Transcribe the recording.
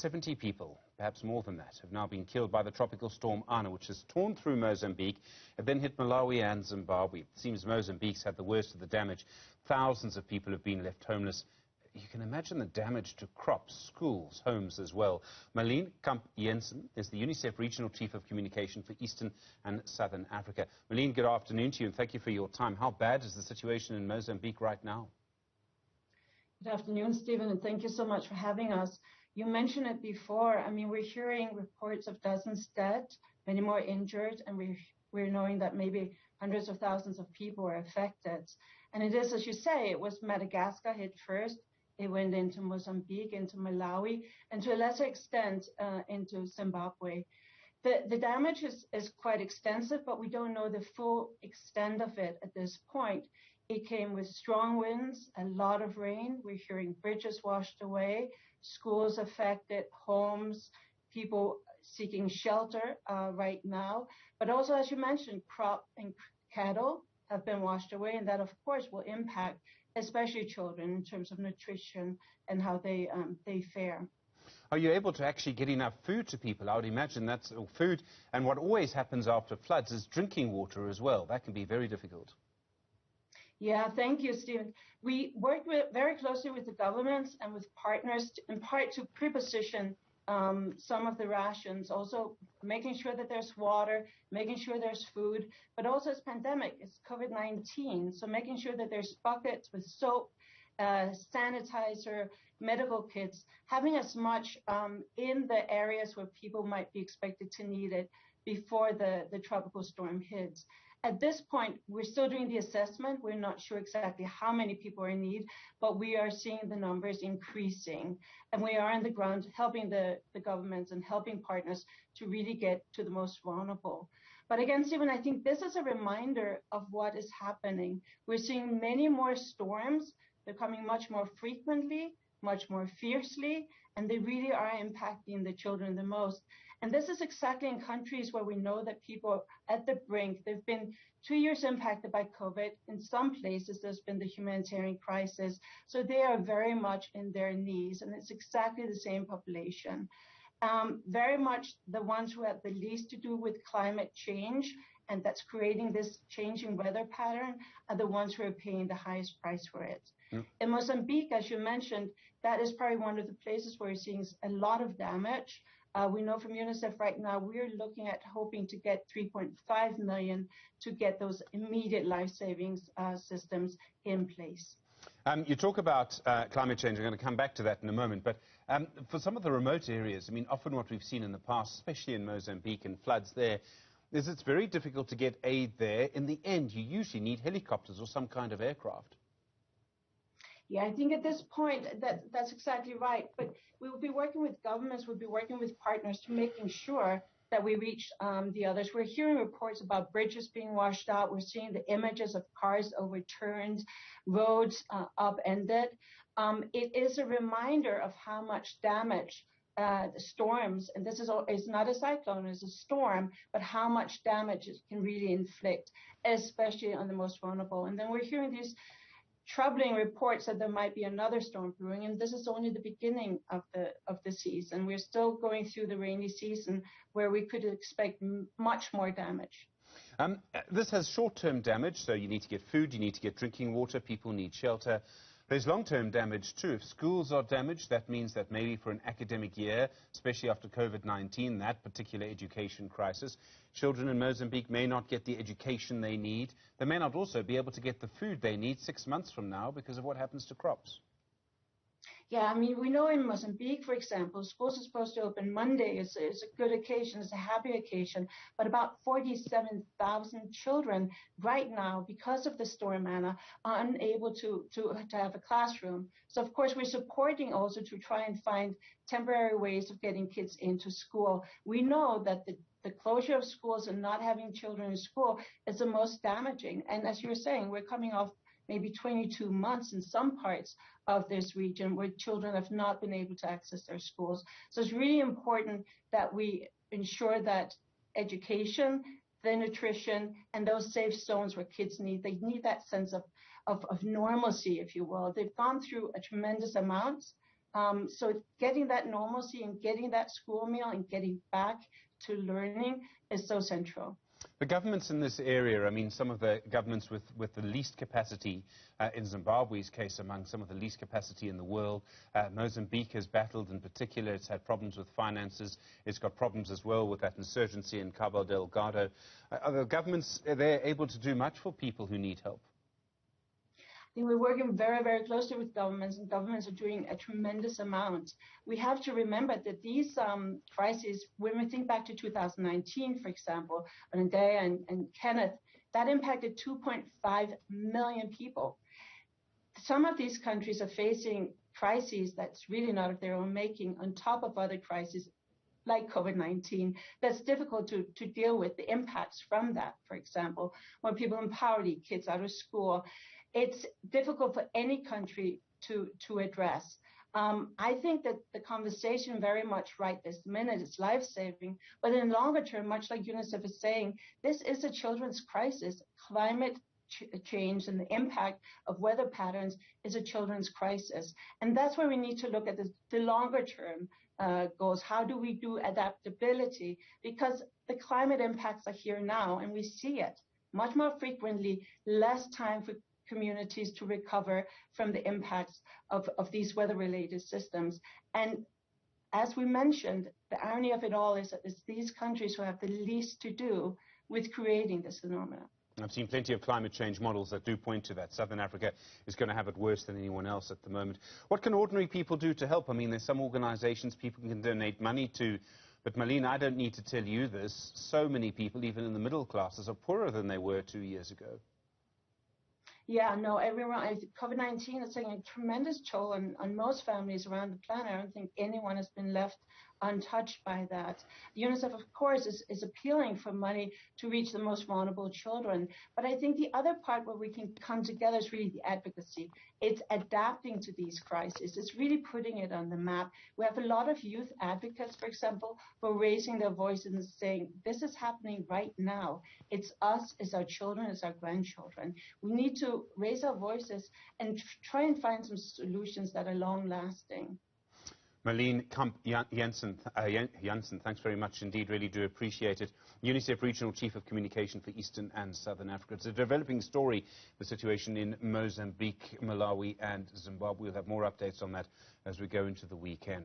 70 people, perhaps more than that, have now been killed by the tropical storm Ana, which has torn through Mozambique and then hit Malawi and Zimbabwe. It seems Mozambique's had the worst of the damage. Thousands of people have been left homeless. You can imagine the damage to crops, schools, homes as well. Malene Kamp is the UNICEF Regional Chief of Communication for Eastern and Southern Africa. Malene, good afternoon to you and thank you for your time. How bad is the situation in Mozambique right now? Good afternoon, Stephen, and thank you so much for having us. You mentioned it before. I mean, we're hearing reports of dozens dead, many more injured, and we're knowing that maybe hundreds of thousands of people are affected. And it is, as you say, it was Madagascar hit first. It went into Mozambique, into Malawi, and to a lesser extent into Zimbabwe. The damage is quite extensive, but we don't know the full extent of it at this point. It came with strong winds, a lot of rain. We're hearing bridges washed away, schools affected, homes, people seeking shelter right now. But also, as you mentioned, crop and cattle have been washed away, and that, of course, will impact especially children in terms of nutrition and how they fare. Are you able to actually get enough food to people? I would imagine that's food, and what always happens after floods is drinking water as well. That can be very difficult. Yeah, thank you, Stephen. We work very closely with the governments and with partners, in part to pre-position some of the rations, also making sure that there's water, making sure there's food, but also it's pandemic, it's COVID-19, so making sure that there's buckets with soap, sanitizer, medical kits, having as much in the areas where people might be expected to need it before the tropical storm hits. At this point, we're still doing the assessment. We're not sure exactly how many people are in need, but we are seeing the numbers increasing. And we are on the ground helping the governments and helping partners to really get to the most vulnerable. But again, Stephen, I think this is a reminder of what is happening. We're seeing many more storms. They're coming much more frequently, much more fiercely, and they really are impacting the children the most. And this is exactly in countries where we know that people are at the brink. They've been 2 years impacted by COVID. In some places, there's been the humanitarian crisis. So they are very much in their knees, and it's exactly the same population. Very much the ones who have the least to do with climate change, and that's creating this changing weather pattern, are the ones who are paying the highest price for it. In Mozambique, as you mentioned, that is probably one of the places where we're seeing a lot of damage. We know from UNICEF right now, we're looking at hoping to get 3.5 million to get those immediate life savings systems in place. You talk about climate change. I'm going to come back to that in a moment. But for some of the remote areas, I mean, often what we've seen in the past, especially in Mozambique and floods there, is it's very difficult to get aid there. In the end, you usually need helicopters or some kind of aircraft. Yeah, I think at this point, that's exactly right. But we will be working with governments, we'll be working with partners to making sure that we reach the others. We're hearing reports about bridges being washed out. We're seeing the images of cars overturned, roads upended. It is a reminder of how much damage the storms, and this is not a cyclone, it's a storm, but how much damage it can really inflict, especially on the most vulnerable. And then we're hearing these troubling reports that there might be another storm brewing, and this is only the beginning of the season. We're still going through the rainy season where we could expect much more damage. This has short-term damage, so you need to get food, you need to get drinking water, people need shelter. There's long-term damage too. If schools are damaged, that means that maybe for an academic year, especially after COVID-19, that particular education crisis, children in Mozambique may not get the education they need. They may not also be able to get the food they need 6 months from now because of what happens to crops. Yeah, I mean, we know in Mozambique, for example, schools are supposed to open Monday. It's a good occasion, it's a happy occasion, but about 47,000 children right now, because of the storm Ana, are unable to have a classroom. So, of course, we're supporting also to try and find temporary ways of getting kids into school. We know that the closure of schools and not having children in school is the most damaging. And as you're saying, we're coming off maybe 22 months in some parts of this region where children have not been able to access their schools. So it's really important that we ensure that education, the nutrition, and those safe zones where kids they need that sense of normalcy, if you will. They've gone through a tremendous amount So getting that normalcy and getting that school meal and getting back to learning is so central. The governments in this area, I mean, some of the governments with the least capacity, in Zimbabwe's case, among some of the least capacity in the world. Mozambique has battled in particular. It's had problems with finances. It's got problems as well with that insurgency in Cabo Delgado. Are the governments, are they able to do much for people who need help? I think we're working very, very closely with governments, and governments are doing a tremendous amount. We have to remember that these crises, when we think back to 2019, for example, Andrea and Kenneth, that impacted 2.5 million people. Some of these countries are facing crises that's really not of their own making, on top of other crises like COVID-19, that's difficult to deal with, the impacts from that, for example, when people in poverty, kids out of school. It's difficult for any country to address. I think that the conversation very much right this minute is life-saving, but in longer term, much like UNICEF is saying, this is a children's crisis. Climate change and the impact of weather patterns is a children's crisis. And that's where we need to look at the longer term goals. How do we do adaptability? Because the climate impacts are here now, and we see it much more frequently, less time for communities to recover from the impacts of these weather-related systems. And as we mentioned, the irony of it all is that it's these countries who have the least to do with creating this phenomenon. I've seen plenty of climate change models that do point to that. Southern Africa is going to have it worse than anyone else at the moment. What can ordinary people do to help? I mean, there's some organizations people can donate money to, but Malene, I don't need to tell you this. So many people, even in the middle classes, are poorer than they were 2 years ago. Yeah, no, everyone, COVID-19 is taking a tremendous toll on most families around the planet. I don't think anyone has been left untouched by that. UNICEF, of course, is appealing for money to reach the most vulnerable children. But I think the other part where we can come together is really the advocacy. It's adapting to these crises. It's really putting it on the map. We have a lot of youth advocates, for example, who are raising their voices and saying, this is happening right now. It's us, it's our children, it's our grandchildren. We need to raise our voices and try and find some solutions that are long-lasting. Malene Kamp Janssen, thanks very much indeed, really do appreciate it. UNICEF Regional Chief of Communication for Eastern and Southern Africa. It's a developing story, the situation in Mozambique, Malawi and Zimbabwe. We'll have more updates on that as we go into the weekend.